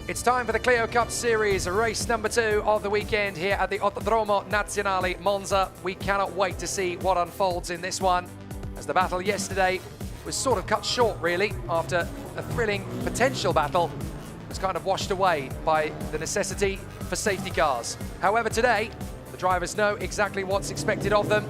It's time for the Clio Cup Series, race number 2 of the weekend here at the Autodromo Nazionale Monza. We cannot wait to see what unfolds in this one, as the battle yesterday was sort of cut short, really, after a thrilling potential battle was kind of washed away by the necessity for safety cars. However, today, the drivers know exactly what's expected of them,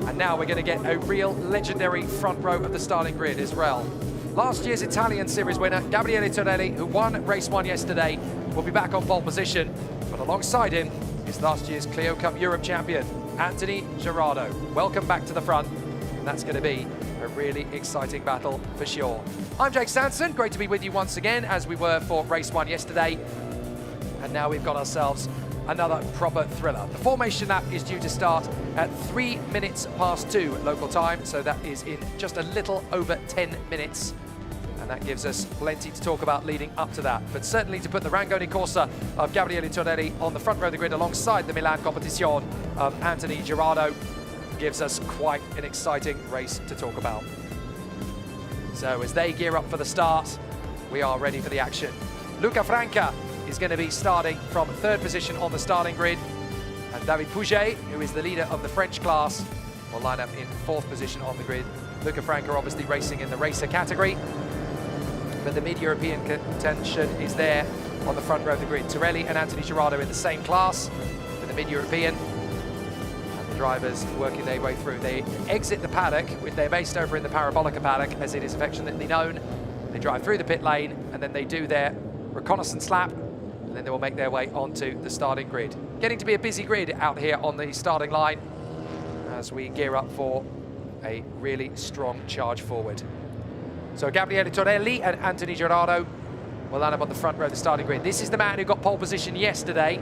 and now we're going to get a real legendary front row of the starting grid as well. Last year's Italian Series winner, Gabriele Torelli, who won race 1 yesterday, will be back on pole position. But alongside him is last year's Clio Cup Europe champion, Anthony Gerardo. Welcome back to the front, and that's going to be a really exciting battle for sure. I'm Jake Sanson, great to be with you once again, as we were for race 1 yesterday. And now we've got ourselves another proper thriller. The formation lap is due to start at 3 minutes past 2 local time, so that is in just a little over 10 minutes. And that gives us plenty to talk about leading up to that. But certainly to put the Rangoni Corsa of Gabriele Torelli on the front row of the grid alongside the Milan Compétition of Anthony Gerardo gives us quite an exciting race to talk about. So as they gear up for the start, we are ready for the action. Luca Franca is going to be starting from 3rd position on the starting grid, and David Pouget, who is the leader of the French class, will line up in 4th position on the grid. Luca Franca obviously racing in the racer category, but the mid-European contention is there on the front row of the grid. Torelli and Anthony Gerardo in the same class for the mid-European, and the drivers working their way through. They exit the paddock, they're based over in the Parabolica paddock, as it is affectionately known. They drive through the pit lane, and then they do their reconnaissance lap, and then they will make their way onto the starting grid. Getting to be a busy grid out here on the starting line as we gear up for a really strong charge forward. So Gabriele Torelli and Anthony Gerardo will line up on the front row of the starting grid. This is the man who got pole position yesterday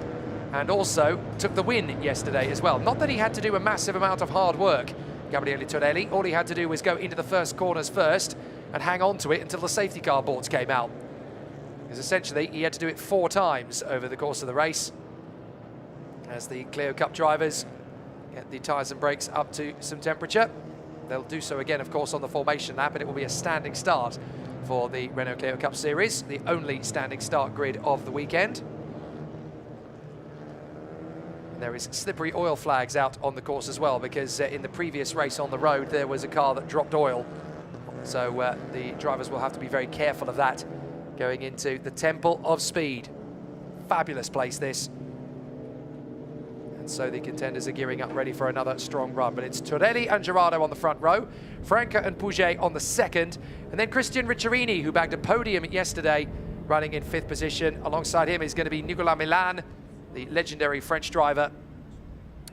and also took the win yesterday as well. Not that he had to do a massive amount of hard work, Gabriele Torelli. All he had to do was go into the first corners first and hang on to it until the safety car boards came out. Because essentially he had to do it 4 times over the course of the race as the Clio Cup drivers get the tyres and brakes up to some temperature. They'll do so again, of course, on the formation lap, and it will be a standing start for the Renault Clio Cup Series, the only standing start grid of the weekend. And there is slippery oil flags out on the course as well, because in the previous race on the road there was a car that dropped oil. So the drivers will have to be very careful of that going into the Temple of Speed. Fabulous place, this. And so the contenders are gearing up, ready for another strong run. But it's Torelli and Gerardo on the front row, Franca and Pouget on the second, and then Christian Ricciarini, who bagged a podium yesterday, running in 5th position. Alongside him is going to be Nicolas Milan, the legendary French driver,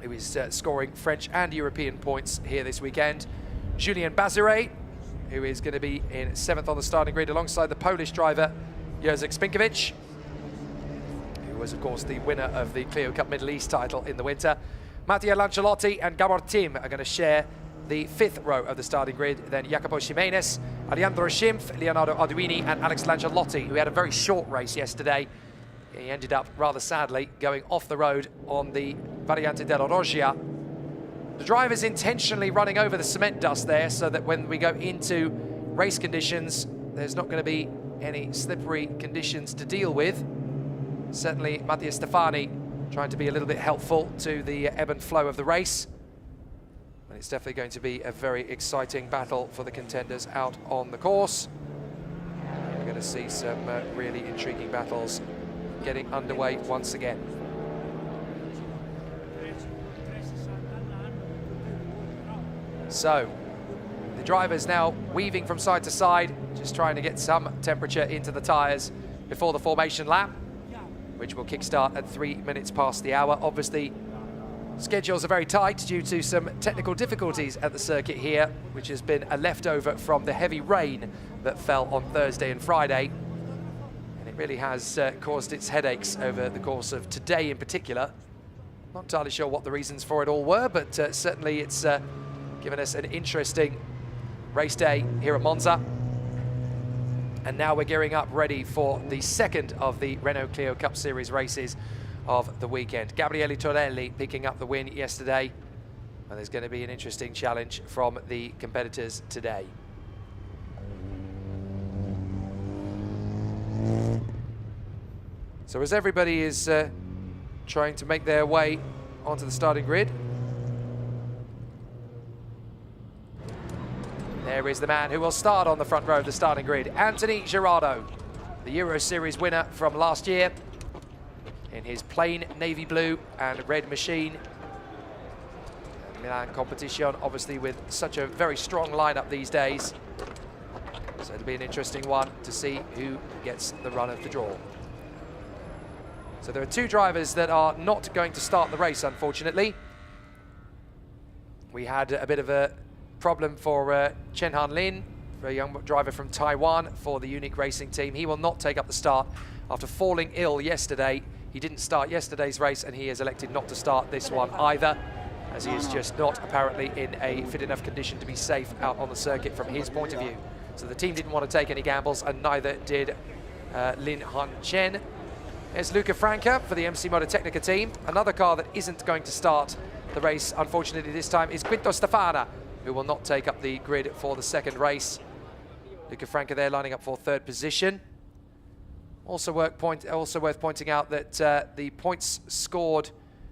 who is scoring French and European points here this weekend. Julien Bazire, who is going to be in 7th on the starting grid alongside the Polish driver Jacek Spinkovic, who was of course the winner of the Clio Cup Middle East title in the winter. Mattia Lanciolotti and Gabor Tim are going to share the 5th row of the starting grid. Then Jacopo Ximenes, Alejandro Schimpf, Leonardo Arduini and Alex Lanciolotti, who had a very short race yesterday. He ended up rather sadly going off the road on the Variante della Roggia. The driver's intentionally running over the cement dust there so that when we go into race conditions, there's not going to be any slippery conditions to deal with. Certainly Mattia Stefani trying to be a little bit helpful to the ebb and flow of the race. And it's definitely going to be a very exciting battle for the contenders out on the course. We're going to see some really intriguing battles getting underway once again. So, the drivers now weaving from side to side, just trying to get some temperature into the tyres before the formation lap, which will kickstart at 3 minutes past the hour. Obviously, schedules are very tight due to some technical difficulties at the circuit here, which has been a leftover from the heavy rain that fell on Thursday and Friday. And it really has caused its headaches over the course of today in particular. Not entirely sure what the reasons for it all were, but certainly it's given us an interesting race day here at Monza. And now we're gearing up ready for the second of the Renault Clio Cup Series races of the weekend. Gabriele Torelli picking up the win yesterday, and there's going to be an interesting challenge from the competitors today. So as everybody is trying to make their way onto the starting grid, there is the man who will start on the front row of the starting grid, Anthony Girardot, the Euro Series winner from last year in his plain navy blue and red machine. Milan Compétition, obviously with such a very strong lineup these days. So it'll be an interesting one to see who gets the run of the draw. So there are two drivers that are not going to start the race, unfortunately. We had a bit of a problem for Chen Han Lin, for a young driver from Taiwan for the Unique Racing team. He will not take up the start after falling ill yesterday. He didn't start yesterday's race, and he has elected not to start this one either, as he is just not apparently in a fit enough condition to be safe out on the circuit from his point of view. So the team didn't want to take any gambles, and neither did Lin Han Chen. There's Luca Franca for the MC Mototecnica team. Another car that isn't going to start the race, unfortunately this time, is Quinto Stefana, who will not take up the grid for the second race. Luca Franca there lining up for third position. Also worth pointing out that the points scored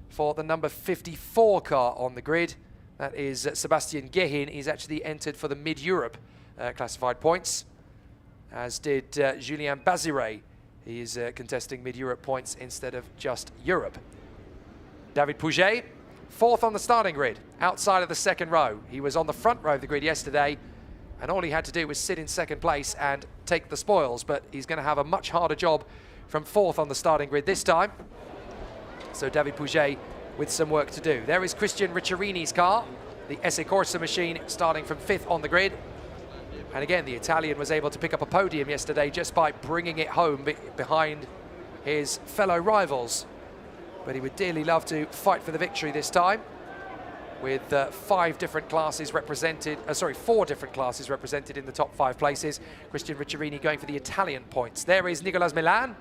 for the number 54 car on the grid, that is Sebastian Gehin, he's actually entered for the Mid-Europe classified points, as did Julien Bazire. He is contesting Mid-Europe points instead of just Europe. David Pouget, fourth on the starting grid, outside of the second row. He was on the front row of the grid yesterday, and all he had to do was sit in second place and take the spoils, but he's going to have a much harder job from fourth on the starting grid this time. So David Pouget with some work to do. There is Christian Ricciarini's car, the Esse Corsa machine, starting from fifth on the grid. And again, the Italian was able to pick up a podium yesterday just by bringing it home behind his fellow rivals. But he would dearly love to fight for the victory this time, with four different classes represented in the top 5 places. Christian Ricciarini going for the Italian points. There is Nicolas Milan,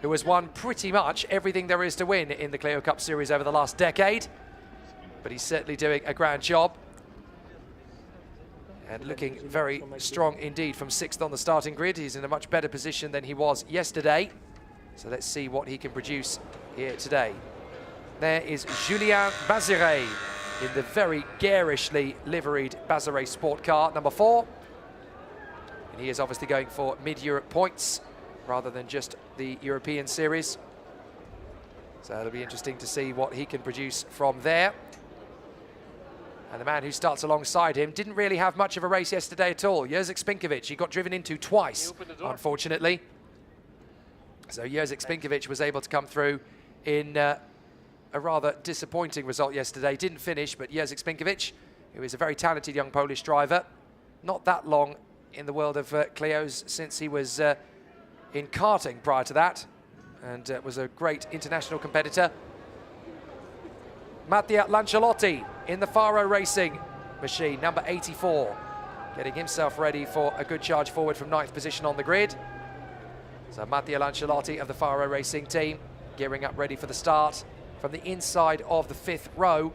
who has won pretty much everything there is to win in the Clio Cup Series over the last decade. But he's certainly doing a grand job, and looking very strong indeed from 6th on the starting grid. He's in a much better position than he was yesterday. So let's see what he can produce here today. There is Julien Bazire in the very garishly liveried Bazire Sport car, number 4. And he is obviously going for Mid-Europe points rather than just the European Series. So it'll be interesting to see what he can produce from there. And the man who starts alongside him didn't really have much of a race yesterday at all. Jerzy Spinkovic, he got driven into twice, unfortunately. So Jerzy Spinkovic was able to come through in a rather disappointing result yesterday. Didn't finish, but Jerzy Spinkovic, who is a very talented young Polish driver, not that long in the world of Clios since he was in karting prior to that, and was a great international competitor. Mattia Lanciolotti in the Faro Racing machine, number 84, getting himself ready for a good charge forward from 9th position on the grid. So Mattia Lanciolotti of the Faro Racing team gearing up ready for the start from the inside of the 5th row.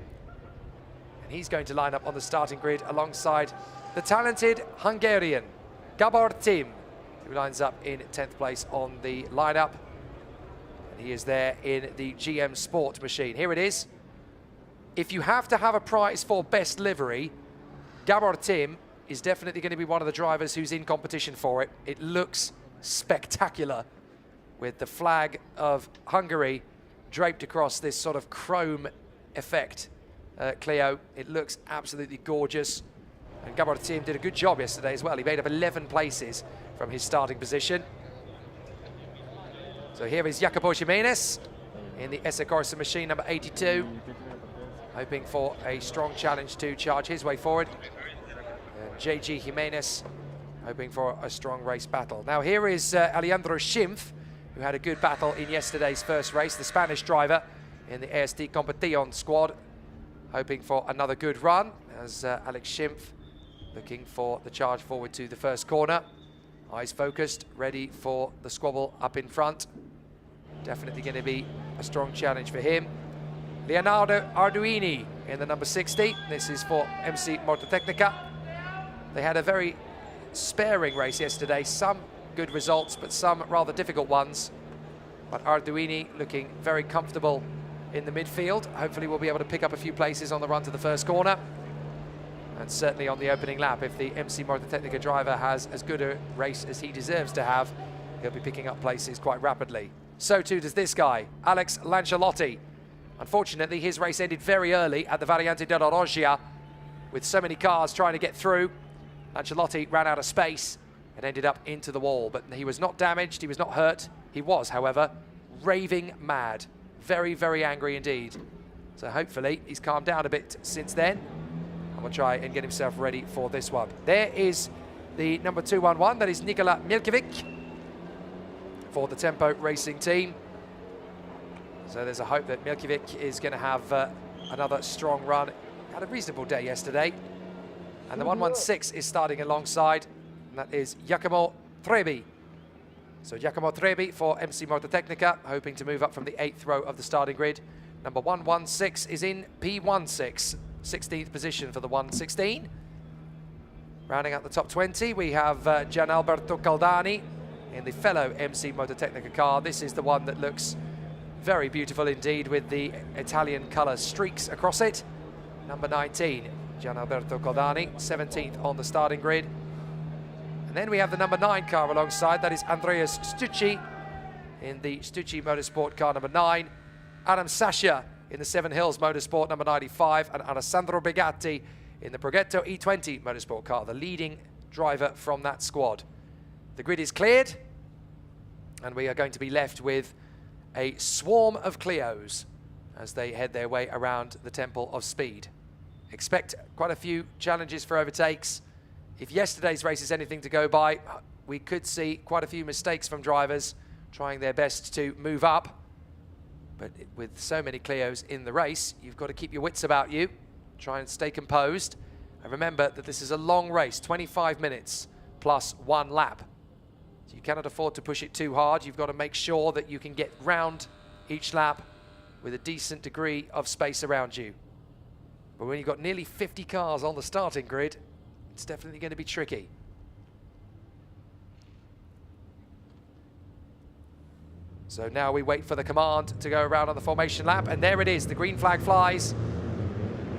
And he's going to line up on the starting grid alongside the talented Hungarian Gabor Tim, who lines up in 10th place on the lineup. And he is there in the GM Sport machine. Here it is. If you have to have a prize for best livery, Gabor Tim is definitely going to be one of the drivers who's in competition for it. It looks spectacular with the flag of Hungary draped across this sort of chrome effect. Clio, it looks absolutely gorgeous. And Gabor Tim did a good job yesterday as well. He made up 11 places from his starting position. So here is Jacopo Jimenez in the Esse Corsa machine, number 82. Hoping for a strong challenge to charge his way forward. And JG Jimenez hoping for a strong race battle. Now here is Alejandro Schimpf, who had a good battle in yesterday's first race, the Spanish driver in the AST Competition squad, hoping for another good run, as Alex Schimpf looking for the charge forward to the first corner. Eyes focused, ready for the squabble up in front. Definitely going to be a strong challenge for him. Leonardo Arduini in the number 60. This is for MC Mototecnica. They had a very sparing race yesterday. Some good results, but some rather difficult ones. But Arduini looking very comfortable in the midfield. Hopefully we'll be able to pick up a few places on the run to the first corner. And certainly on the opening lap, if the MC Motortecnica driver has as good a race as he deserves to have, he'll be picking up places quite rapidly. So too does this guy, Alex Lancialotti. Unfortunately, his race ended very early at the Variante della Roggia, with so many cars trying to get through. Lancialotti ran out of space and ended up into the wall, but he was not damaged, he was not hurt. He was, however, raving mad. Very, very angry indeed. So hopefully he's calmed down a bit since then. And will try and get himself ready for this one. There is the number 211, that is Nikola Milkovic for the Tempo Racing team. So there's a hope that Milkovic is going to have another strong run. Had a reasonable day yesterday. And the 116 is starting alongside, and that is Giacomo Trebi. So Giacomo Trebi for MC Motortecnica, hoping to move up from the 8th row of the starting grid. Number 116 is in P16, 16th position for the 116. Rounding out the top 20, we have Gianalberto Caldani in the fellow MC Motortecnica car. This is the one that looks very beautiful indeed, with the Italian colour streaks across it. Number 19, Gianalberto Caldani, 17th on the starting grid. And then we have the number 9 car alongside, that is Andreas Stucci in the Stucci Motorsport car number 9. Adam Sasha in the Seven Hills Motorsport number 95, and Alessandro Brigatti in the Progetto E20 Motorsport car, the leading driver from that squad. The grid is cleared, and we are going to be left with a swarm of Clios as they head their way around the Temple of Speed. Expect quite a few challenges for overtakes. If yesterday's race is anything to go by, we could see quite a few mistakes from drivers trying their best to move up. But with so many Clios in the race, you've got to keep your wits about you, try and stay composed. And remember that this is a long race, 25 minutes plus 1 lap. So you cannot afford to push it too hard. You've got to make sure that you can get round each lap with a decent degree of space around you. But when you've got nearly 50 cars on the starting grid, it's definitely going to be tricky. So now we wait for the command to go around on the formation lap, and there it is, the green flag flies,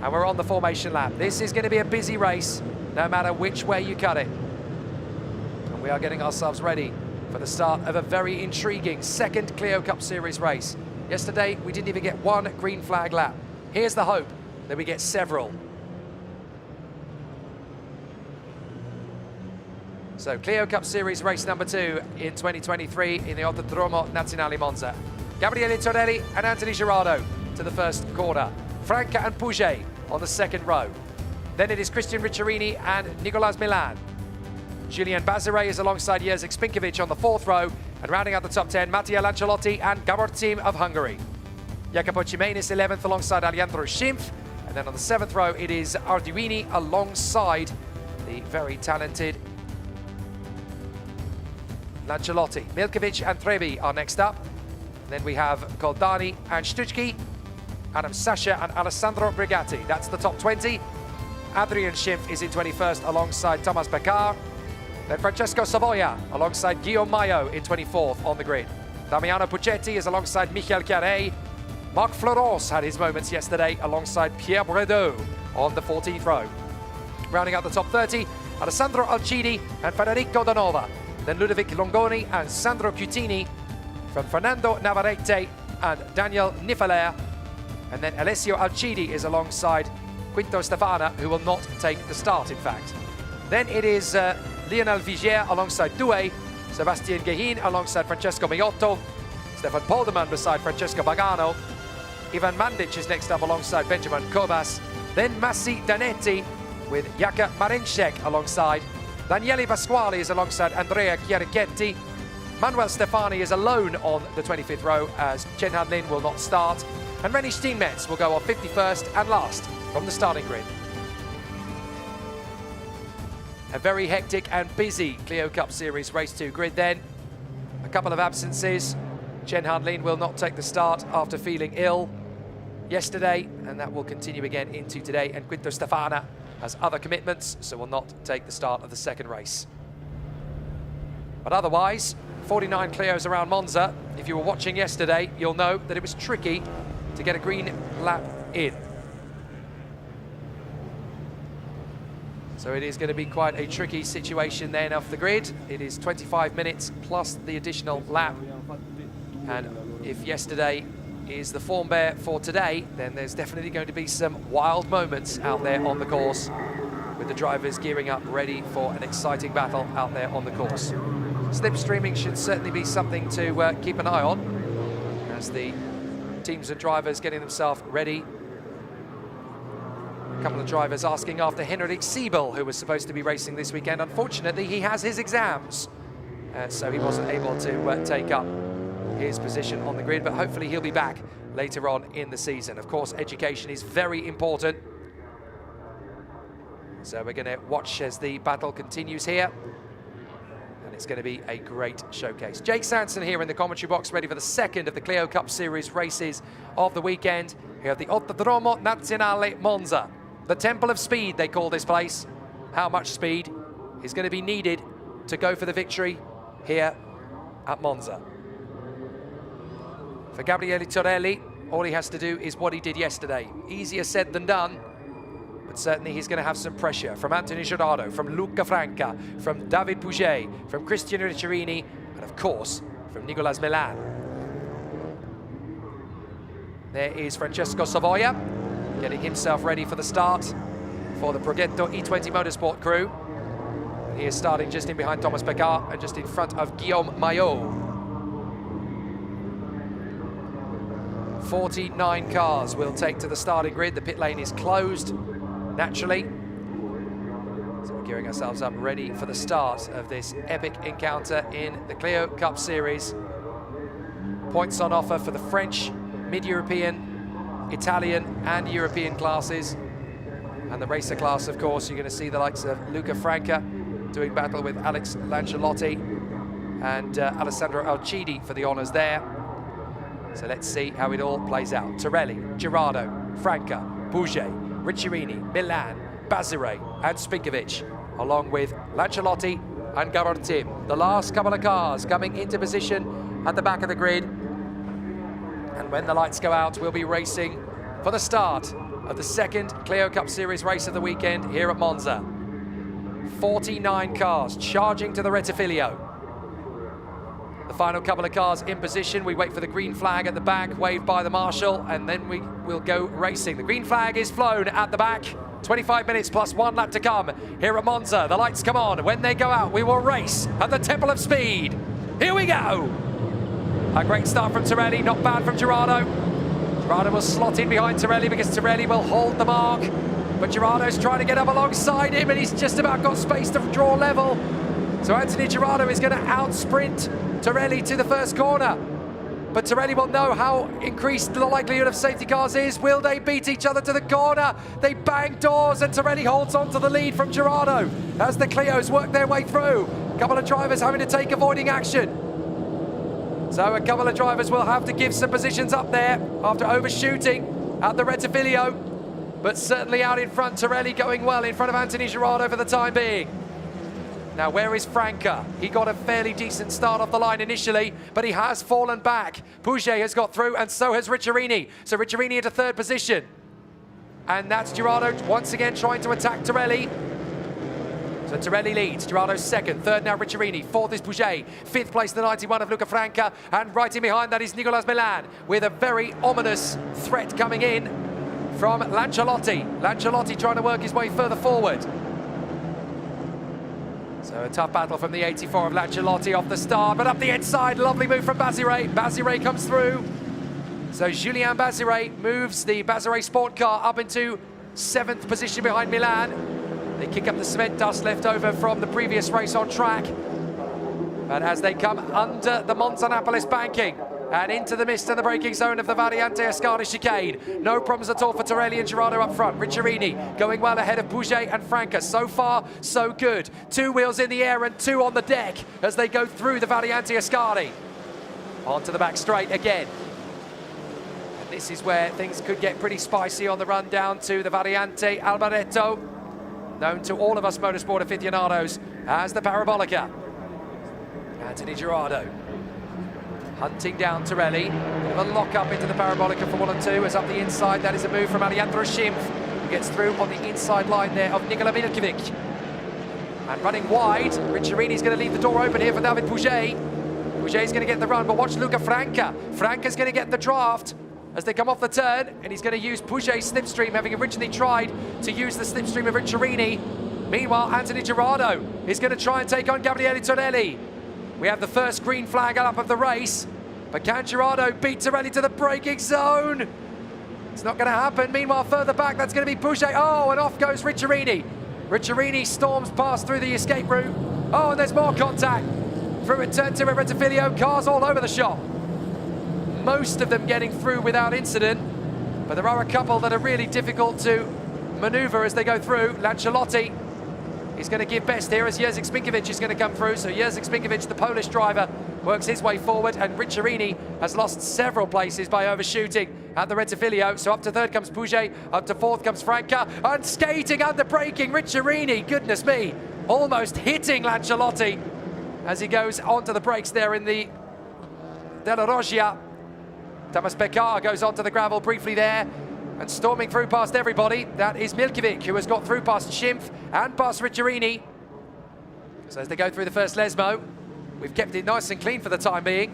and we're on the formation lap. This is going to be a busy race, no matter which way you cut it. And we are getting ourselves ready for the start of a very intriguing second Clio Cup Series race. Yesterday, we didn't even get 1 green flag lap. Here's the hope that we get several. So Clio Cup Series race number 2 in 2023 in the Autodromo Nazionale Monza. Gabriele Torelli and Anthony Girardo to the first corner. Franca and Pouget on the second row. Then it is Christian Ricciarini and Nicolas Milan. Julian Bazire is alongside Jerzy Spinkovic on the 4th row, and rounding out the top 10, Mattia Lancialotti and Gabor Team of Hungary. Jacopo Ximenes 11th alongside Alejandro Schimpf, and then on the 7th row it is Arduini alongside the very talented Lancialotti. Milkovic and Trebi are next up. Then we have Caldani and Stucci, Adam Sasha and Alessandro Brigatti. That's the top 20. Adrian Schimpf is in 21st alongside Thomas Beccard. Then Francesco Savoia alongside Guillaume Mayo in 24th on the grid. Damiano Puccetti is alongside Michael Chiaret. Marc Florence had his moments yesterday alongside Pierre Bredeau on the 14th row. Rounding out the top 30, Alessandro Alcidi and Federico Danova. Then Ludovic Longoni and Sandro Cutini from Fernando Navarrete and Daniel Niffler. And then Alessio Alcidi is alongside Quinto Stefana, who will not take the start, in fact. Then it is Lionel Vigier alongside Douay, Sebastian Gehin alongside Francesco Miotto, Stefan Polderman beside Francesco Pagano, Ivan Mandic is next up alongside Benjamin Kobas, then Massi Danetti with Jaka Marinczek alongside. Daniele Pasquale is alongside Andrea Chiarichetti. Manuel Stefani is alone on the 25th row as Chen Hanlin will not start. And Renny Steenmetz will go on 51st and last from the starting grid. A very hectic and busy Clio Cup Series Race 2 grid then. A couple of absences. Chen Hanlin will not take the start after feeling ill yesterday, and that will continue again into today. And Quinto Stefana has other commitments, so will not take the start of the second race. But otherwise, 49 Clios around Monza. If you were watching yesterday, you'll know that it was tricky to get a green lap in. So it is going to be quite a tricky situation then off the grid. It is 25 minutes plus the additional lap. And if yesterday is the form bear for today, then there's definitely going to be some wild moments out there on the course, with the drivers gearing up ready for an exciting battle out there on the course. Slipstreaming should certainly be something to keep an eye on, as the teams and drivers getting themselves ready. A couple of drivers asking after Henrik Siebel, who was supposed to be racing this weekend. Unfortunately, he has his exams, so he wasn't able to take up his position on the grid, but hopefully he'll be back later on in the season. Of course, education is very important, so we're going to watch as the battle continues here, and it's going to be a great showcase. Jake Sanson here in the commentary box, ready for the second of the Clio Cup Series races of the weekend here at the Autodromo Nazionale Monza. The Temple of Speed, they call this place. How much speed is going to be needed to go for the victory here at Monza? For Gabriele Torelli, all he has to do is what he did yesterday. Easier said than done, but certainly he's going to have some pressure from Anthony Gerardo, from Luca Franca, from David Pouget, from Christian Ricciarini, and of course, from Nicolas Milan. There is Francesco Savoia, getting himself ready for the start for the Progetto E20 Motorsport crew. And he is starting just in behind Thomas Pecard and just in front of Guillaume Maillot. 49 cars will take to the starting grid. The pit lane is closed, naturally. So we're gearing ourselves up ready for the start of this epic encounter in the Clio Cup Series. Points on offer for the French, Mid-European, Italian and European classes. And the racer class, of course, you're going to see the likes of Luca Franca doing battle with Alex Lanciolotti and Alessandro Alcidi for the honours there. So let's see how it all plays out. Torelli, Gerardo, Franca, Pouget, Ricciarini, Milan, Bazire and Spinkovic, along with Lanciolotti and Garontim. The last couple of cars coming into position at the back of the grid. And when the lights go out, we'll be racing for the start of the second Clio Cup Series race of the weekend here at Monza. 49 cars charging to the Rettifilio. The final couple of cars in position. We wait for the green flag at the back, waved by the marshal, and then we will go racing. The green flag is flown at the back. 25 minutes plus 1 lap to come here at Monza. The lights come on. When they go out, we will race at the Temple of Speed. Here we go. A great start from Torelli, not bad from Gerardo. Gerardo will slot in behind Torelli because Torelli will hold the mark. But Gerardo's trying to get up alongside him, and he's just about got space to draw level. So Anthony Gerardo is going to out-sprint Torelli to the first corner. But Torelli will know how increased the likelihood of safety cars is. Will they beat each other to the corner? They bang doors, and Torelli holds on to the lead from Gerardo as the Clios work their way through. A couple of drivers having to take avoiding action. So a couple of drivers will have to give some positions up there after overshooting at the Rettifilio. But certainly out in front, Torelli going well in front of Anthony Gerardo for the time being. Now, where is Franca? He got a fairly decent start off the line initially, but he has fallen back. Pouget has got through, and so has Ricciarini. So Ricciarini into third position. And that's Gerardo once again trying to attack Torelli. So Torelli leads, Gerardo's second, third now Ricciarini, fourth is Pouget, fifth place the 91 of Luca Franca, and right in behind that is Nicolas Milan, with a very ominous threat coming in from Lanciolotti. Lanciolotti trying to work his way further forward. So a tough battle from the 84 of Lanciolotti off the start, but up the inside, lovely move from Bazire. Bazire comes through. So Julien Bazire moves the Bazire Sport car up into 7th position behind Milan. They kick up the cement dust left over from the previous race on track. But as they come under the Monza-Napolis banking and into the mist and the braking zone of the Variante Ascari chicane, no problems at all for Torelli and Gerardo up front. Ricciarini going well ahead of Pouget and Franca. So far, so good. 2 wheels in the air and 2 on the deck as they go through the Variante Ascari. Onto the back straight again. And this is where things could get pretty spicy on the run down to the Variante Albaretto, known to all of us motorsport aficionados as the Parabolica. Anthony Gerardo hunting down Torelli. Bit of a lock up into the parabolica for 1 and 2 as up the inside. That is a move from Alejandro Schimpf, who gets through on the inside line there of Nikola Milkovic. And running wide, Ricciarini's going to leave the door open here for David Pouget. Pouget's going to get the run, but watch Luca Franca. Franca's going to get the draft as they come off the turn, and he's going to use Pouget's slipstream, having originally tried to use the slipstream of Ricciarini. Meanwhile, Anthony Gerardo is going to try and take on Gabriele Torelli. We have the first green flag up of the race, but can Gerardo beat Torelli to the braking zone? It's not going to happen. Meanwhile, further back, that's going to be Pouget. Oh, and off goes Ricciarini. Ricciarini storms past through the escape route. Oh, and there's more contact. Through at turn 2 at Retrouvez, cars all over the shop. Most of them getting through without incident, but there are a couple that are really difficult to maneuver as they go through. Lancialotti is going to give best here as Jerzy Spinkovic is going to come through. So Jerzy Spinkovic, the Polish driver, works his way forward, and Ricciarini has lost several places by overshooting at the Retrouvez. So up to third comes Pouget, up to fourth comes Franca, and skating under braking Ricciarini, goodness me, almost hitting Lancialotti as he goes onto the brakes there in the Della Roggia. Thomas Beccard goes onto the gravel briefly there, and storming through past everybody, that is Milkovic, who has got through past Schimpf and past Ricciarini. So as they go through the first Lesmo, we've kept it nice and clean for the time being.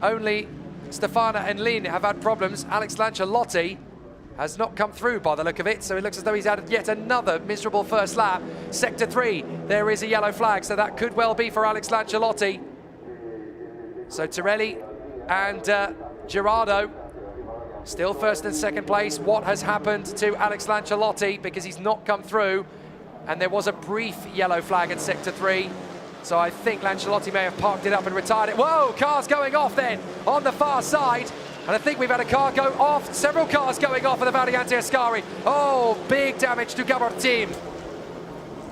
Only Stefana and Lin have had problems. Alex Lancialotti has not come through by the look of it, so it looks as though he's had yet another miserable first lap. Sector 3, there is a yellow flag, so that could well be for Alex Lancialotti. So Torelli and Gerardo still first and second place. What has happened to Alex Lancialotti, because he's not come through, and there was a brief yellow flag at Sector 3. So I think Lancialotti may have parked it up and retired it. Whoa, cars going off then on the far side. And I think we've had a car go off, several cars going off of the Variante Ascari. Oh, big damage to Gabor team.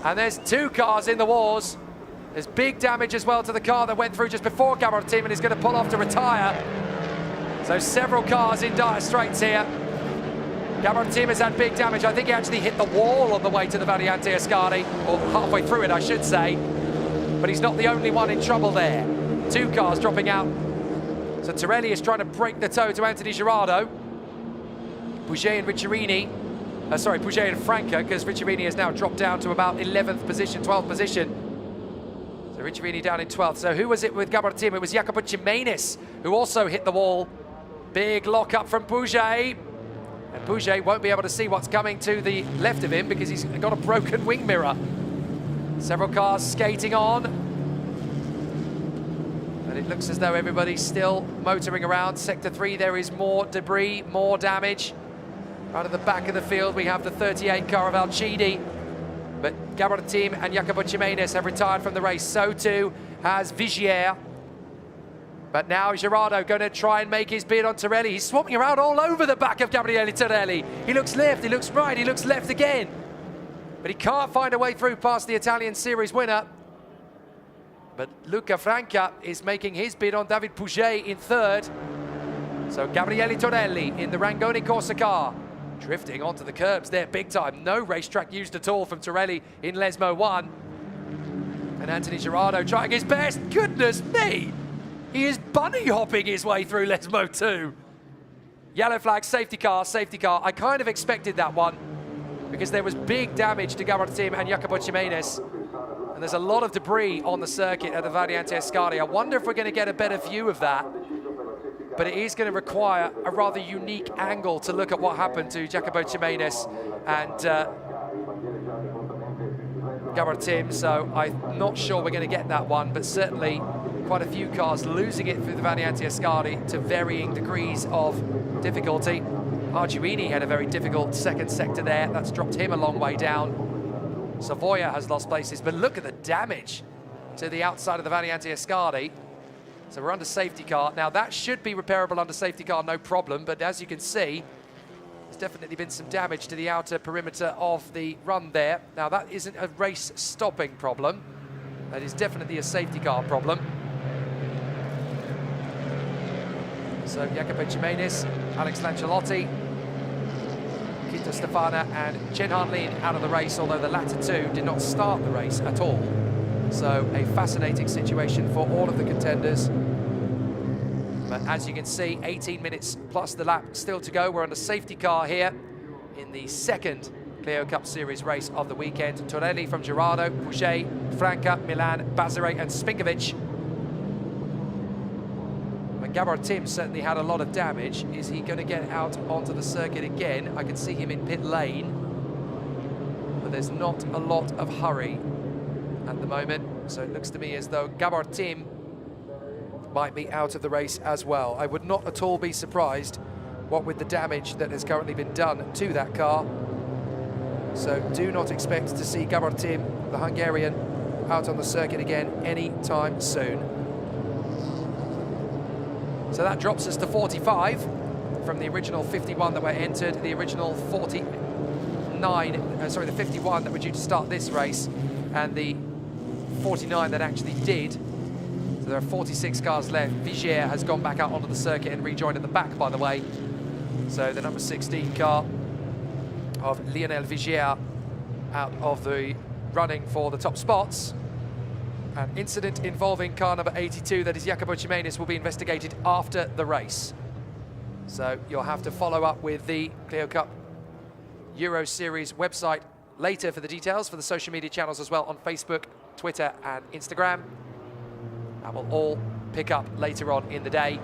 And there's 2 cars in the wars. There's big damage as well to the car that went through just before Gabor team, and he's going to pull off to retire. So several cars in dire straits here. Gabor team has had big damage. I think he actually hit the wall on the way to the Variante Ascari, or halfway through it, I should say. But he's not the only one in trouble there. 2 cars dropping out. So Torelli is trying to break the toe to Anthony Gerardo. Pouget and Ricciarini, Pouget and Franca, because Ricciarini has now dropped down to about 11th position, 12th position. So Ricciarini down in 12th. So who was it with Gabor team? It was Jacopo Jimenez, who also hit the wall. Big lock up from Pouget. And Pouget won't be able to see what's coming to the left of him because he's got a broken wing mirror. Several cars skating on. And it looks as though everybody's still motoring around. Sector 3, there is more debris, more damage. Right at the back of the field, we have the 38 car of Alcidi. But Gabor team and Jacopo Jimenez have retired from the race. So too has Vigier. But now Gerardo going to try and make his bid on Torelli. He's swapping around all over the back of Gabriele Torelli. He looks left, he looks right, he looks left again. But he can't find a way through past the Italian Series winner. But Luca Franca is making his bid on David Pouget in third. So Gabriele Torelli in the Rangoni Corsa car, drifting onto the curbs there big time. No racetrack used at all from Torelli in Lesmo 1. And Anthony Gerardo trying his best. Goodness me! He is bunny hopping his way through Lesmo 2. Yellow flag, safety car, safety car. I kind of expected that one because there was big damage to Gabor team and Jacopo Jimenez. And there's a lot of debris on the circuit at the Variante Ascari. I wonder if we're going to get a better view of that. But it is going to require a rather unique angle to look at what happened to Jacopo Jimenez and Gabor team. So I'm not sure we're going to get that one, but certainly quite a few cars losing it through the Variante Ascari to varying degrees of difficulty. Arduini had a very difficult second sector there. That's dropped him a long way down. Savoia has lost places, but look at the damage to the outside of the Variante Ascari. So we're under safety car. Now that should be repairable under safety car, no problem, but as you can see, there's definitely been some damage to the outer perimeter of the run there. Now that isn't a race stopping problem. That is definitely a safety car problem. So Jacopo Jimenez, Alex Lancialotti, Quinto Stefana and Chen Han Lin out of the race, although the latter two did not start the race at all. So a fascinating situation for all of the contenders. But as you can see, 18 minutes plus the lap still to go. We're on a safety car here in the second Clio Cup Series race of the weekend. Torelli from Girardo, Pouget, Franca, Milan, Bazire and Spinkovic. But Gabor Tim certainly had a lot of damage. Is he going to get out onto the circuit again? I can see him in pit lane, but there's not a lot of hurry at the moment. So it looks to me as though Gabor Tim might be out of the race as well. I would not at all be surprised, what with the damage that has currently been done to that car. So do not expect to see Gabor Tim, the Hungarian, out on the circuit again anytime soon. So that drops us to 45 from the original 51 that were entered, the original the 51 that were due to start this race, and the 49 that actually did. So there are 46 cars left. Vigier has gone back out onto the circuit and rejoined at the back, by the way. So the number 16 car of Lionel Vigier out of the running for the top spots. An incident involving car number 82, that is Jacopo Jimenez, will be investigated after the race. So you'll have to follow up with the Clio Cup Euro Series website later for the details, for the social media channels as well on Facebook, Twitter and Instagram. That will all pick up later on in the day.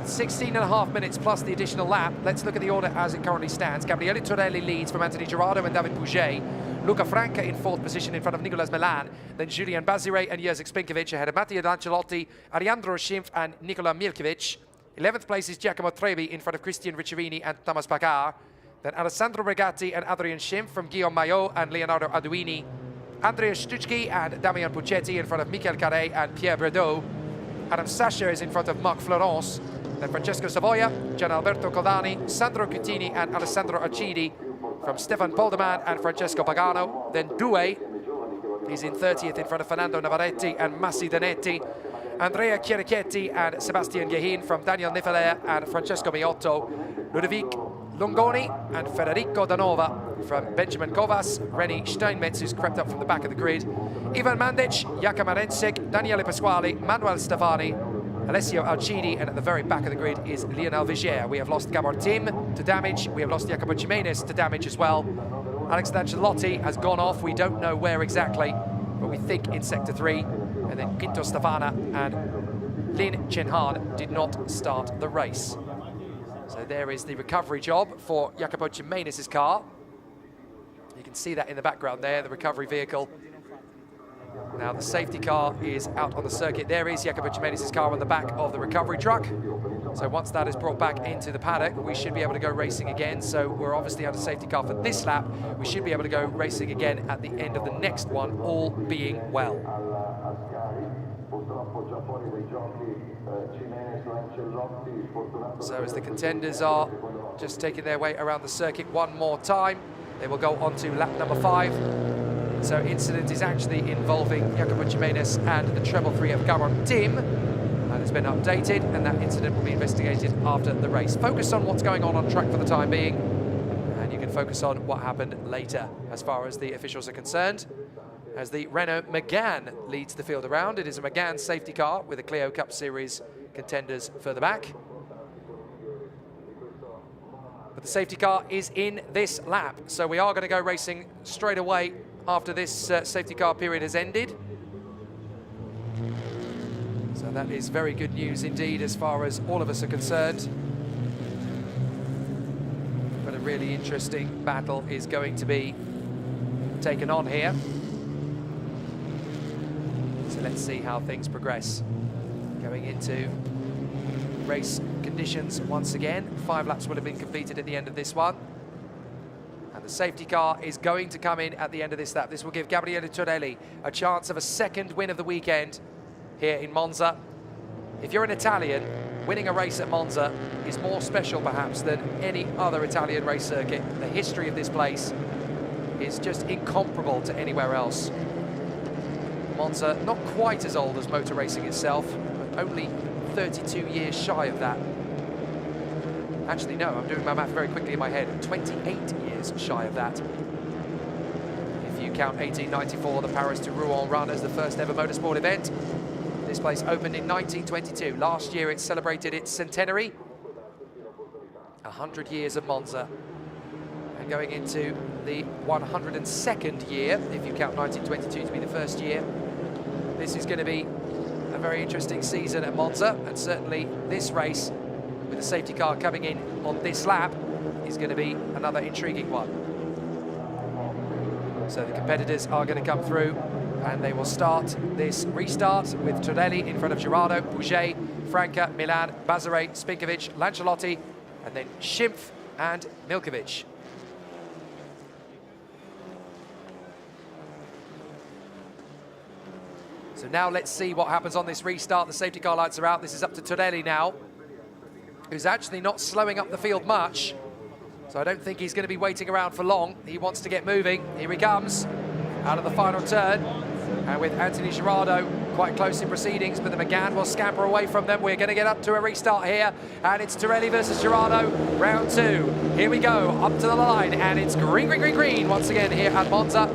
16.5 minutes plus the additional lap. Let's look at the order as it currently stands. Gabriele Torelli leads from Anthony Girardo and David Pouget. Luca Franca in fourth position in front of Nicolas Milan. Then Julian Bazire and Jerzy Spinkovic ahead of Mattia D'Ancelotti, Ariandro Schimpf and Nikola Milkovic. 11th place is Giacomo Trebi in front of Christian Ricciolini and Thomas Pagar. Then Alessandro Bregatti and Adrian Schimpf from Guillaume Maillot and Leonardo Arduini. Andrea Stuczki and Damian Puccetti in front of Michael Carré and Pierre Bredeau. Adam Sascher is in front of Marc Florence. Then Francesco Savoia, Gianalberto Codani, Sandro Cutini and Alessandro Acidi from Stefan Polderman and Francesco Pagano. Then Due is in 30th in front of Fernando Navarrete and Massi Danetti. Andrea Chierichetti and Sebastian Gehin from Daniel Nifeler and Francesco Miotto. Ludovic Longoni and Federico Danova from Benjamin Kovas. Renny Steinmetz, who's crept up from the back of the grid. Ivan Mandic, Jakub Marencek, Daniele Pasquale, Manuel Stefani, Alessio Alcidi, and at the very back of the grid is Lionel Vigier. We have lost Gabor Tim to damage. We have lost Jacopo Jimenez to damage as well. Alex D'Ancelotti has gone off. We don't know where exactly, but we think in Sector 3. And then Quinto Stefana and Lin Chenhan did not start the race. So there is the recovery job for Jacopo Jimenez's car. You can see that in the background there, the recovery vehicle. Now the safety car is out on the circuit. There is Jacopo Jimenez's car on the back of the recovery truck. So once that is brought back into the paddock, we should be able to go racing again. So we're obviously under safety car for this lap. We should be able to go racing again at the end of the next one, all being well. So as the contenders are just taking their way around the circuit one more time, they will go on to lap number 5. So incident is actually involving Jacopo Jimenez and the treble 3 of Gabor Tim. That has been updated, and that incident will be investigated after the race. Focus on what's going on track for the time being, and you can focus on what happened later as far as the officials are concerned. As the Renault Megane leads the field around. It is a Megane safety car with the Clio Cup Series contenders further back. But the safety car is in this lap, so we are going to go racing straight away after this safety car period has ended. So that is very good news indeed as far as all of us are concerned. But a really interesting battle is going to be taken on here. So let's see how things progress. Going into race conditions once again. 5 laps will have been completed at the end of this one. And the safety car is going to come in at the end of this lap. This will give Gabriele Torelli a chance of a second win of the weekend here in Monza. If you're an Italian, winning a race at Monza is more special perhaps than any other Italian race circuit. The history of this place is just incomparable to anywhere else. Monza, not quite as old as motor racing itself, but only 32 years shy of that. Actually, no, I'm doing my math very quickly in my head. 28 years shy of that. If you you count 1894, the Paris to Rouen run as the first ever motorsport event. This place opened in 1922. Last year it celebrated its centenary. 100 years of Monza. And going into the 102nd year, if you count 1922 to be the first year. This is going to be a very interesting season at Monza, and certainly this race, with the safety car coming in on this lap, is going to be another intriguing one. So the competitors are going to come through, and they will start this restart with Trelli in front of Girardo, Pouget, Franca, Milan, Bazare, Spinkovic, Lanciolotti, and then Schimpf and Milkovic. So now let's see what happens on this restart. The safety car lights are out. This is up to Trelli now, who's actually not slowing up the field much. So I don't think he's going to be waiting around for long. He wants to get moving. Here he comes out of the final turn. And with Anthony Girardo quite close in proceedings, but the McGann will scamper away from them. We're going to get up to a restart here. And it's Trelli versus Girardo, round 2. Here we go, up to the line. And it's green, green, green, green once again here at Monza.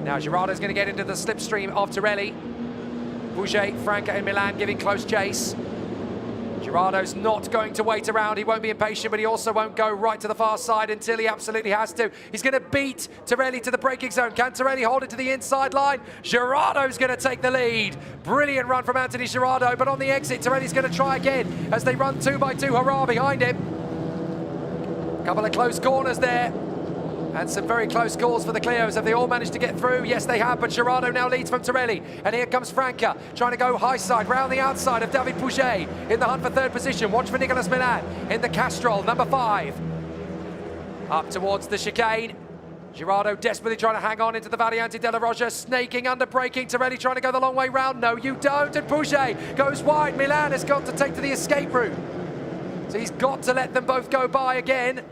Now Girardo's going to get into the slipstream of Trelli. Pouget, Franca and Milan giving close chase. Girardo's not going to wait around. He won't be impatient, but he also won't go right to the far side until he absolutely has to. He's going to beat Trelli to the braking zone. Can Trelli hold it to the inside line? Girardo's going to take the lead. Brilliant run from Anthony Girardo, but on the exit, Trelli's going to try again as they run 2 by 2. Hurrah behind him. Couple of close corners there. And some very close calls for the Clios. Have they all managed to get through? Yes, they have, but Girardo now leads from Trelli. And here comes Franca, trying to go high side, round the outside of David Pouget in the hunt for 3rd position. Watch for Nicolas Milan in the Castrol, number 5. Up towards the chicane. Girardo desperately trying to hang on into the Variante della Roggia, snaking under braking. Trelli trying to go the long way round. No, you don't. And Pouget goes wide. Milan has got to take to the escape route. So he's got to let them both go by again.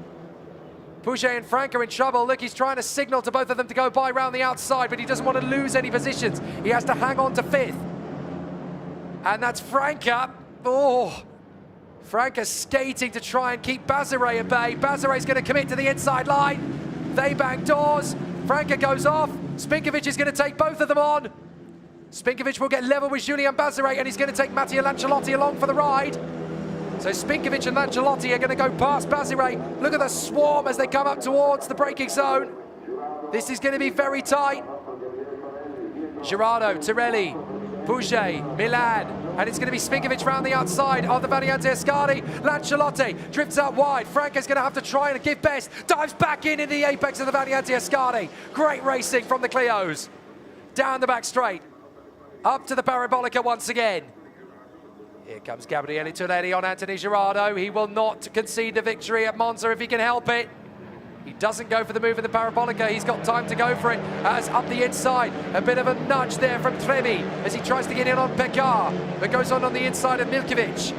Pouget and Franca are in trouble. Look, he's trying to signal to both of them to go by round the outside, but he doesn't want to lose any positions. He has to hang on to 5th. And that's Franca. Oh, Franca skating to try and keep Bazare at bay. Bazare's going to commit to the inside line. They bang doors. Franca goes off. Spinkovic is going to take both of them on. Spinkovic will get level with Julian Bazare, and he's going to take Matteo Lanciolotti along for the ride. So Spinkovic and Lanciolotti are going to go past Bazare. Look at the swarm as they come up towards the braking zone. This is going to be very tight. Girardo, Trelli, Pouget, Milan, and it's going to be Spinkovic round the outside of the Variante Ascari. Lanciolotti drifts out wide. Franca's going to have to try and give best. Dives back in the apex of the Variante Ascari. Great racing from the Clios. Down the back straight. Up to the Parabolica once again. Here comes Gabriele Trelli on Anthony Girardo. He will not concede the victory at Monza if he can help it. He doesn't go for the move in the Parabolica. He's got time to go for it. As up the inside, a bit of a nudge there from Trelli as he tries to get in on Pekar. But goes on the inside of Milkovic.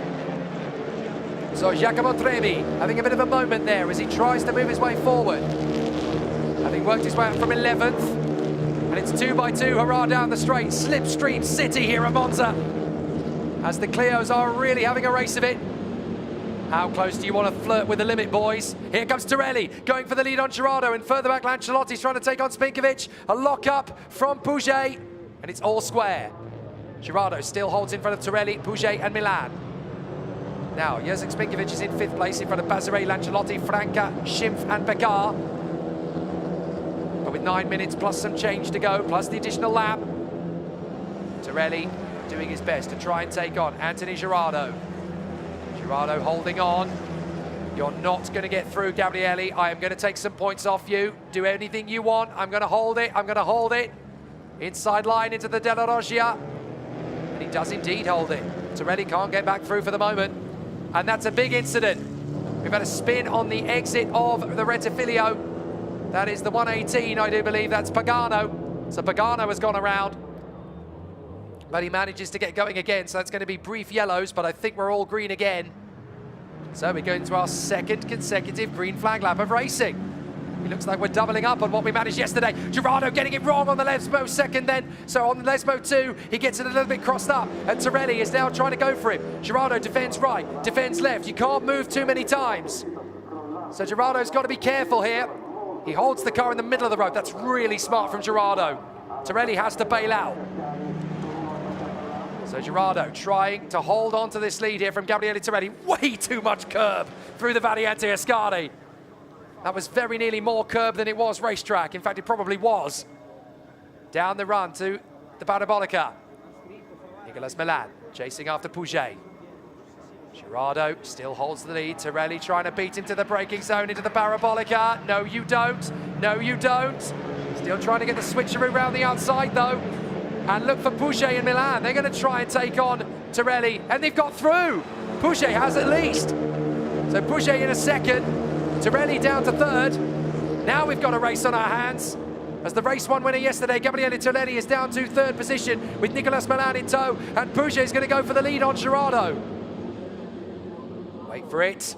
So Giacomo Trelli having a bit of a moment there as he tries to move his way forward. Having worked his way up from 11th. And it's 2 by 2, hurrah down the straight. Slipstream City here at Monza, as the Clios are really having a race of it. How close do you want to flirt with the limit, boys? Here comes Trelli, going for the lead on Girardo, and further back Lanciolotti's trying to take on Spinkovic. A lock-up from Pouget, and it's all square. Girardo still holds in front of Trelli, Pouget and Milan. Now, Jerzy Spinkovic is in 5th place in front of Bazare, Lanciolotti, Franca, Schimpf and Pekar. But with 9 minutes plus some change to go, plus the additional lap, Trelli doing his best to try and take on Anthony Girardo. Girardo holding on. You're not going to get through, Gabriele. I am going to take some points off you. Do anything you want. I'm going to hold it. I'm going to hold it. Inside line into the Della Roggia. And he does indeed hold it. Trelli can't get back through for the moment. And that's a big incident. We've had a spin on the exit of the Rettifilio. That is the 118, I do believe. That's Pagano. So Pagano has gone around. But he manages to get going again, so that's going to be brief yellows, but I think we're all green again. So we go into our 2nd consecutive green flag lap of racing. It looks like we're doubling up on what we managed yesterday. Girardo getting it wrong on the Lesmo 2nd then. So on the Lesmo 2, he gets it a little bit crossed up, and Trelli is now trying to go for him. Girardo defends right, defends left. You can't move too many times. So Girardo's got to be careful here. He holds the car in the middle of the road. That's really smart from Gerardo. Torelli has to bail out. So Gerardo trying to hold on to this lead here from Gabriele Torelli. Way too much curb through the Variante Ascari. That was very nearly more curb than it was racetrack. In fact, it probably was. Down the run to the Parabolica. Nicolas Milan chasing after Pouget. Gerardo still holds the lead. Torelli trying to beat him to the braking zone into the Parabolica. No, you don't. No, you don't. Still trying to get the switcheroo around the outside, though. And look for Pouget and Milan. They're going to try and take on Torelli, and they've got through. Pouget has at least. So Pouget in a second. Torelli down to third. Now we've got a race on our hands. As the race one winner yesterday, Gabriele Torelli is down to third position with Nicolas Milan in tow, and Pouget is going to go for the lead on Gerardo. Wait for it.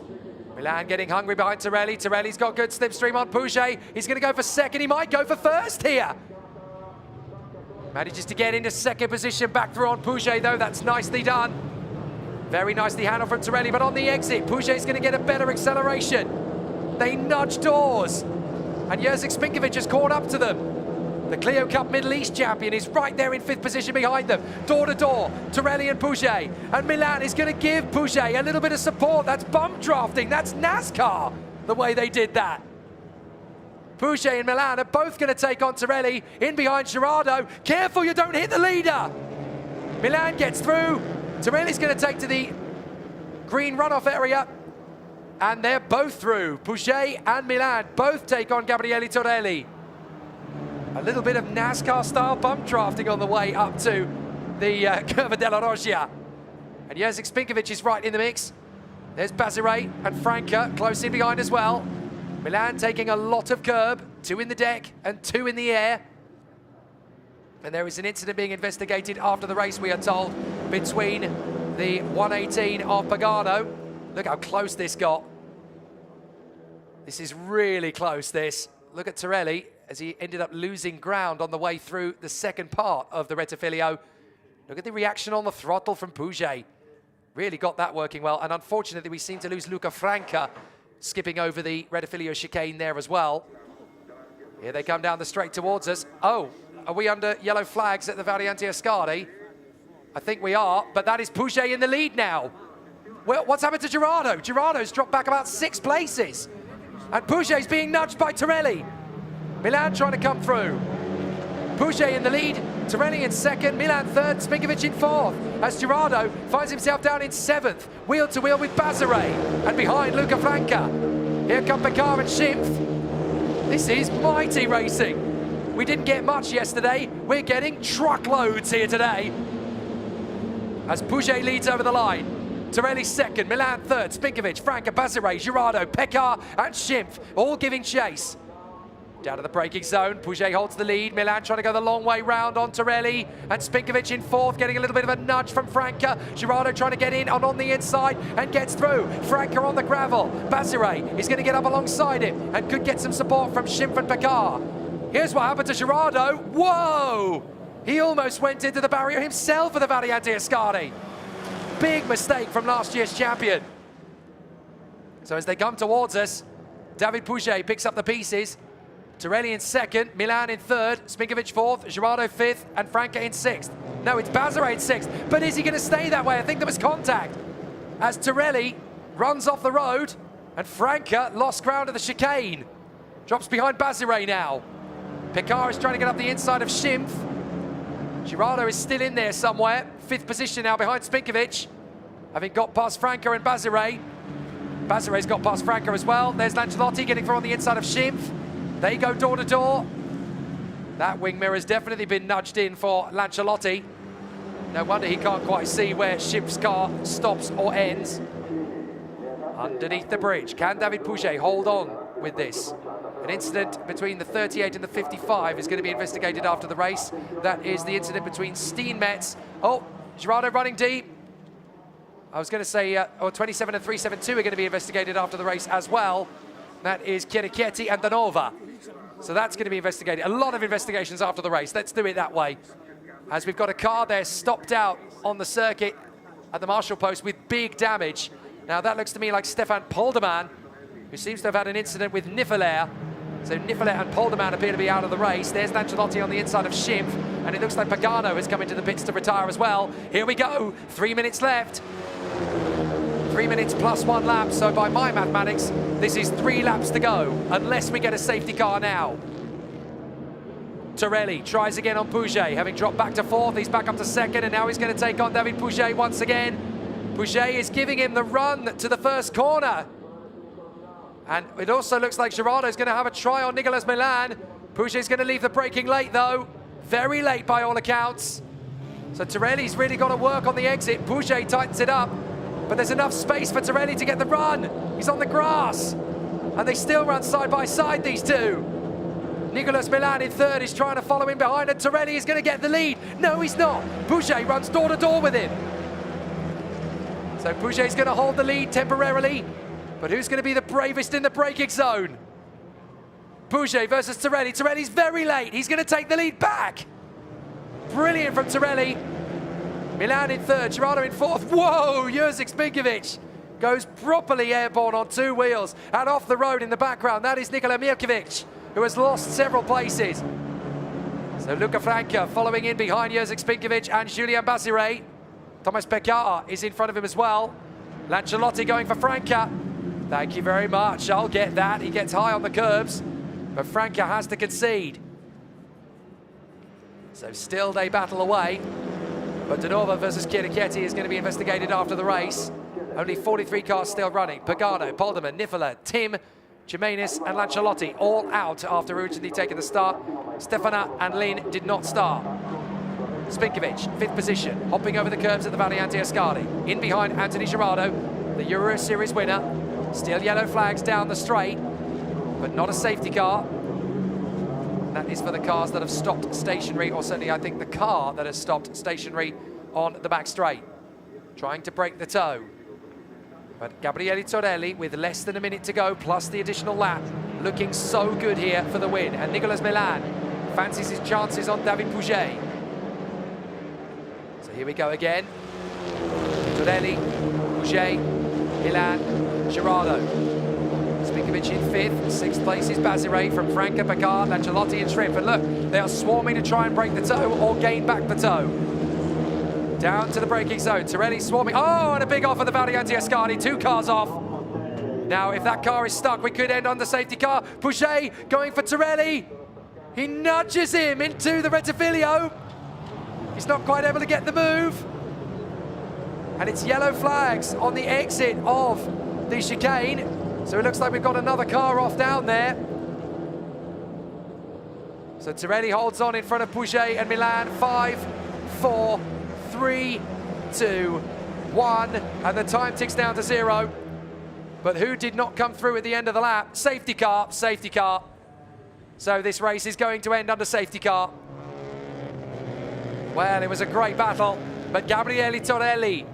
Milan getting hungry behind Torelli. Torelli's got good slipstream on Pouget. He's going to go for second. He might go for first here. Manages to get into second position, back through on Pouget, though. That's nicely done. Very nicely handled from Torelli, but on the exit, Pouget's going to get a better acceleration. They nudge doors, and Jerzy Spinkovic has caught up to them. The Clio Cup Middle East champion is right there in fifth position behind them. Door to door, Torelli and Pouget. And Milan is going to give Pouget a little bit of support. That's bump drafting. That's NASCAR, the way they did that. Pouget and Milan are both going to take on Torelli in behind Gerardo. Careful you don't hit the leader. Milan gets through. Torelli's going to take to the green runoff area. And they're both through. Pouget and Milan both take on Gabriele Torelli. A little bit of NASCAR-style bump drafting on the way up to the Curva della Roggia. And Jerzy Spinkovic is right in the mix. There's Bazire and Franca close in behind as well. Milan taking a lot of curb, 2 in the deck and 2 in the air. And there is an incident being investigated after the race, we are told, between the 118 of Pagano. Look how close this got. This is really close, this. Look at Torelli as he ended up losing ground on the way through the second part of the Rettifilio. Look at the reaction on the throttle from Pouget. Really got that working well. And unfortunately, we seem to lose Luca Franca, skipping over the Rettifilio chicane there as well. Here they come down the straight towards us. Oh, are we under yellow flags at the Variante Ascari? I think we are, but that is Pouget in the lead now. Well, what's happened to Gerardo? Gerardo's dropped back about 6 places. And Pouget's being nudged by Torelli. Milan trying to come through. Pouget in the lead, Torelli in second, Milan third, Spinkovic in fourth, as Gerardo finds himself down in 7th, wheel to wheel with Bazire, and behind Luca Franca. Here come Peccar and Schimpf. This is mighty racing. We didn't get much yesterday, we're getting truckloads here today. As Pouget leads over the line, Torelli second, Milan third, Spinkovic, Franca, Bazire, Gerardo, Peccar and Schimpf, all giving chase. Down to the braking zone, Pouget holds the lead. Milan trying to go the long way round on Torelli. And Spinkovic in fourth, getting a little bit of a nudge from Franca. Gerardo trying to get in on the inside and gets through. Franca on the gravel. Bazire is going to get up alongside him and could get some support from Schimpf and Peccar. Here's what happened to Gerardo. Whoa! He almost went into the barrier himself for the Variante Ascari. Big mistake from last year's champion. So as they come towards us, David Pouget picks up the pieces. Torelli in second, Milan in third, Spinkovic fourth, Gerardo fifth, and Franca in sixth. No, it's Bazire in sixth, but is he going to stay that way? I think there was contact. As Torelli runs off the road, and Franca lost ground at the chicane. Drops behind Bazire now. Peccar is trying to get up the inside of Schimpf. Gerardo is still in there somewhere. 5th position now behind Spinkovic, having got past Franca and Bazire. Bazire's got past Franca as well. There's Lancialotti getting through on the inside of Schimpf. They go door to door. That wing mirror has definitely been nudged in for Lancialotti. No wonder he can't quite see where Schimpf's car stops or ends. Underneath the bridge, can David Pouget hold on with this? An incident between the 38 and the 55 is going to be investigated after the race. That is the incident between Steenmetz. Oh, Gerardo running deep. I was going to say 27 and 372 are going to be investigated after the race as well. That is Chierichetti and Danova. So that's going to be investigated. A lot of investigations after the race. Let's do it that way. As we've got a car there stopped out on the circuit at the marshal post with big damage. Now that looks to me like Stefan Polderman, who seems to have had an incident with Niffelair. So Nifolet and Polderman appear to be out of the race. There's Lanciolotti on the inside of Schimpf, and it looks like Pagano has come into the pits to retire as well. Here we go, 3 minutes left. 3 minutes plus 1 lap, so by my mathematics, this is 3 laps to go, unless we get a safety car now. Torelli tries again on Pouget, having dropped back to 4th, he's back up to 2nd, and now he's going to take on David Pouget once again. Pouget is giving him the run to the first corner. And it also looks like Gerardo's going to have a try on Nicolas Milan. Pouget's going to leave the braking late though. Very late by all accounts. So Torelli's really got to work on the exit. Pouget tightens it up. But there's enough space for Torelli to get the run. He's on the grass. And they still run side by side, these two. Nicolas Milan in 3rd is trying to follow him behind, and Torelli is going to get the lead. No, he's not. Pouget runs door to door with him. So Pouget's going to hold the lead temporarily. But who's going to be the bravest in the braking zone? Pouget versus Torelli. Torelli's very late. He's going to take the lead back. Brilliant from Torelli. Milan in 3rd, Gerardo in 4th. Whoa, Jerzy Spinkovic goes properly airborne on 2 wheels. And off the road in the background, that is Nikola Mirkovic, who has lost several places. So Luca Franca following in behind Jerzy Spinkovic and Julien Basire. Thomas Peccar is in front of him as well. Lanciolotti going for Franca. Thank you very much, I'll get that. He gets high on the curbs, but Franca has to concede. So still they battle away, but De Nova versus Chierichetti is going to be investigated after the race. Only 43 cars still running. Pagano, Polderman, Nifola, Tim, Jimenez and Lanciolotti all out after originally taking the start. Stefana and Lin did not start. Spinkovic, 5th position, hopping over the curbs at the Variante Ascari. In behind Anthony Gerardo, the Euro Series winner. Still yellow flags down the straight, but not a safety car. That is for the cars that have stopped stationary, or certainly I think the car that has stopped stationary on the back straight. Trying to break the toe. But Gabriele Torelli, with less than a minute to go, plus the additional lap, looking so good here for the win. And Nicolas Milan fancies his chances on David Pouget. So here we go again. Torelli, Pouget, Milan, Gerardo. Spinkovic in 5th, 6th place is Basire from Franca, Picard, Lanciolotti and Shrimp. And look, they are swarming to try and break the toe or gain back the toe. Down to the braking zone, Torelli swarming. Oh, and a big off of the Variante Ascari, 2 cars off. Now, if that car is stuck, we could end on the safety car. Pouget going for Torelli. He nudges him into the Retrouvez. He's not quite able to get the move. And it's yellow flags on the exit of the chicane. So it looks like we've got another car off down there. So Torelli holds on in front of Pouget and Milan. 5, 4, 3, 2, 1. And the time ticks down to 0. But who did not come through at the end of the lap? Safety car, safety car. So this race is going to end under safety car. Well, it was a great battle, but Gabriele Torelli,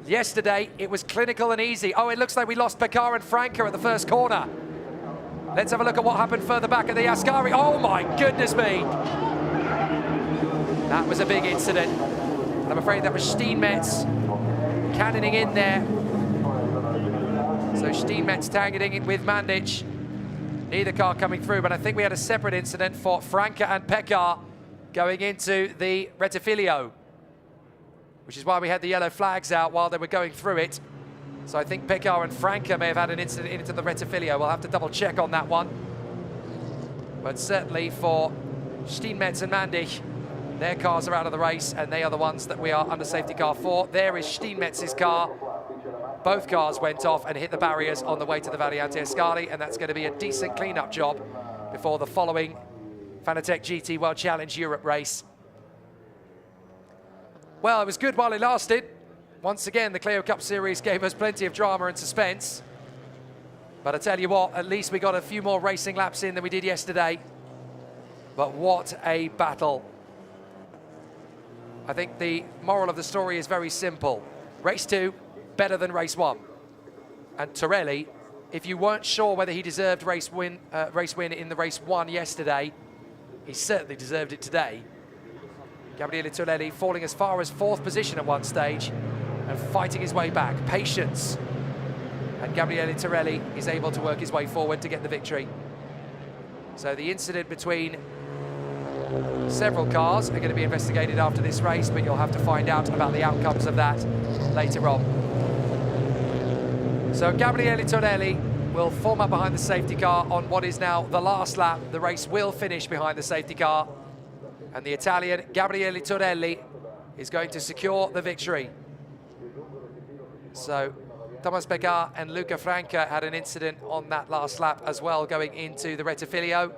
yesterday it was clinical and easy. Oh, it looks like we lost Peccar and Franca at the first corner. Let's have a look at what happened further back at the Ascari. Oh my goodness me. That was a big incident. And I'm afraid that was Steenmetz cannoning in there. So Steenmetz tagging in with Mandic. Neither car coming through, but I think we had a separate incident for Franca and Peccar going into the Retrouvez, which is why we had the yellow flags out while they were going through it. So I think Peccar and Franca may have had an incident into the Retrouvez. We'll have to double check on that one. But certainly for Steenmetz and Mandic, their cars are out of the race, and they are the ones that we are under safety car for. There is Steenmetz's car. Both cars went off and hit the barriers on the way to the Variante Ascari, and that's going to be a decent clean-up job before the following Fanatec GT World Challenge Europe race. Well, it was good while it lasted. Once again, the Clio Cup Series gave us plenty of drama and suspense. But I tell you what, at least we got a few more racing laps in than we did yesterday. But what a battle. I think the moral of the story is very simple. Race 2, better than race 1. And Torelli, if you weren't sure whether he deserved race win in the race 1 yesterday, he certainly deserved it today. Gabriele Torelli falling as far as 4th position at one stage and fighting his way back. Patience. And Gabriele Torelli is able to work his way forward to get the victory. So the incident between several cars are going to be investigated after this race, but you'll have to find out about the outcomes of that later on. So Gabriele Tonelli will form up behind the safety car on what is now the last lap. The race will finish behind the safety car, and the Italian Gabriele Tonelli is going to secure the victory. So Thomas Beccard and Luca Franca had an incident on that last lap as well, going into the Rettifilio.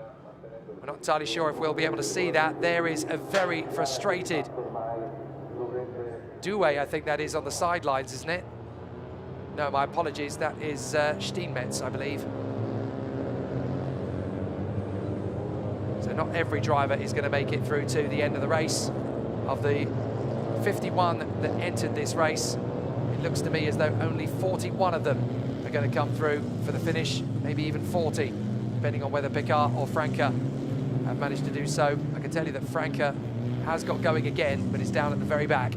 We're not entirely sure if we'll be able to see that. There is a very frustrated Due, I think that is, on the sidelines, isn't it? No, my apologies, that is Steinmetz, I believe. So not every driver is going to make it through to the end of the race. Of the 51 that entered this race, it looks to me as though only 41 of them are going to come through for the finish, maybe even 40, depending on whether Beccard or Franca have managed to do so. I can tell you that Franca has got going again, but is down at the very back.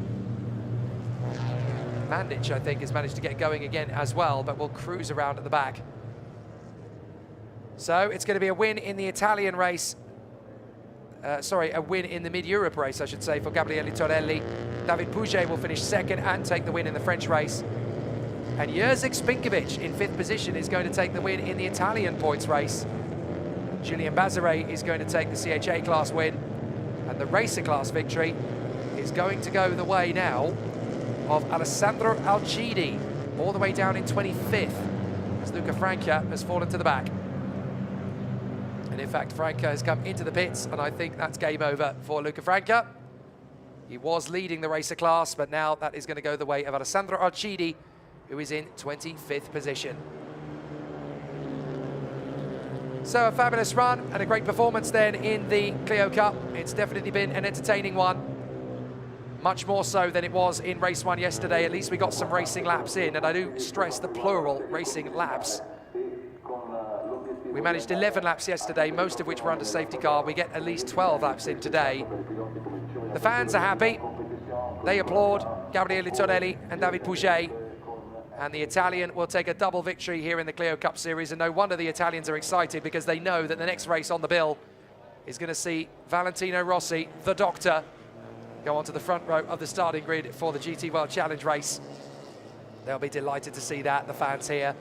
Mandic, I think, has managed to get going again as well, but will cruise around at the back. So it's going to be a win in the Italian race. A win in the Mid-Europe race, I should say, for Gabriele Tonelli. David Pouget will finish second and take the win in the French race. And Jerzy Spinkovic in 5th position is going to take the win in the Italian points race. Julien Bazare is going to take the CHA class win. And the racer class victory is going to go the way now of Alessandro Alcidi, all the way down in 25th, as Luca Franca has fallen to the back. And in fact, Franca has come into the pits, and I think that's game over for Luca Franca. He was leading the racer class, but now that is going to go the way of Alessandro Alcidi, who is in 25th position. So a fabulous run and a great performance then in the Clio Cup. It's definitely been an entertaining one. Much more so than it was in race 1 yesterday. At least we got some racing laps in, and I do stress the plural, racing laps. We managed 11 laps yesterday, most of which were under safety car. We get at least 12 laps in today. The fans are happy. They applaud Gabriele Tonelli and David Pouget. And the Italian will take a double victory here in the Clio Cup Series. And no wonder the Italians are excited, because they know that the next race on the bill is going to see Valentino Rossi, the doctor, go onto the front row of the starting grid for the GT World Challenge race. They'll be delighted to see that, the fans here.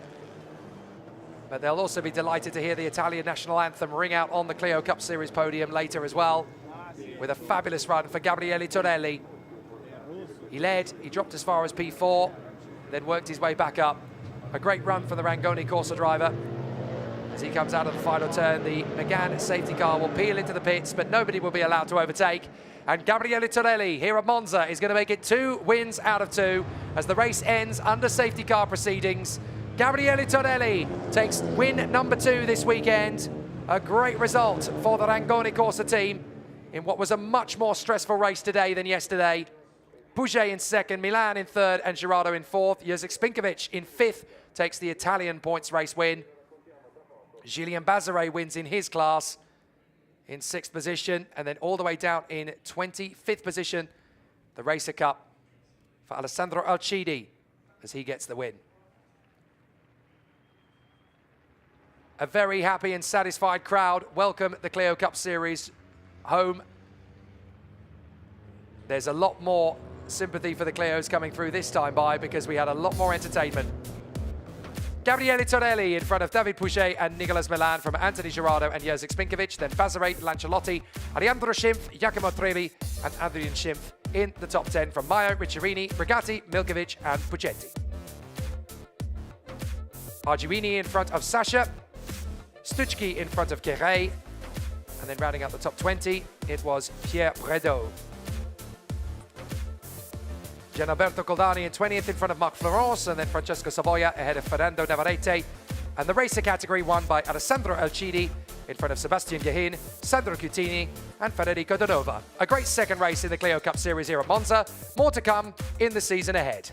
But they'll also be delighted to hear the Italian national anthem ring out on the Clio Cup Series podium later as well, with a fabulous run for Gabriele Tonelli. He led, he dropped as far as P4, then worked his way back up. A great run for the Rangoni Corsa driver. As he comes out of the final turn, the McGann safety car will peel into the pits, but nobody will be allowed to overtake. And Gabriele Tonelli here at Monza is going to make it 2 wins out of 2 as the race ends under safety car proceedings. Gabriele Tonelli takes win number 2 this weekend. A great result for the Rangoni Corsa team in what was a much more stressful race today than yesterday. Pouget in 2nd, Milan in 3rd, and Girardo in 4th. Jerzy Spinkovic in 5th takes the Italian points race win. Julien Bazare wins in his class in 6th position, and then all the way down in 25th position, the Racer Cup for Alessandro Alcidi as he gets the win. A very happy and satisfied crowd welcome the Clio Cup Series home. There's a lot more sympathy for the Clios coming through this time by, because we had a lot more entertainment. Gabriele Tonelli in front of David Pouget and Nicolas Milan from Anthony Girardo and Jerzy Spinkovic, then Bazare, Lanciolotti, Ariandro Schimpf, Giacomo Trevi and Adrian Schimpf in the top 10 from Maio, Ricciarini, Brigatti, Milkovic and Puccetti. Argiuini in front of Sasha, Stuczki in front of Querey, and then rounding out the top 20, it was Pierre Bredow. Gianalberto Coldani in 20th in front of Marc Florence, and then Francesco Savoia ahead of Fernando Navarrete. And the racer category won by Alessandro Alcidi in front of Sebastian Gehin, Sandro Cutini and Federico Donova. A great second race in the Clio Cup Series here at Monza. More to come in the season ahead.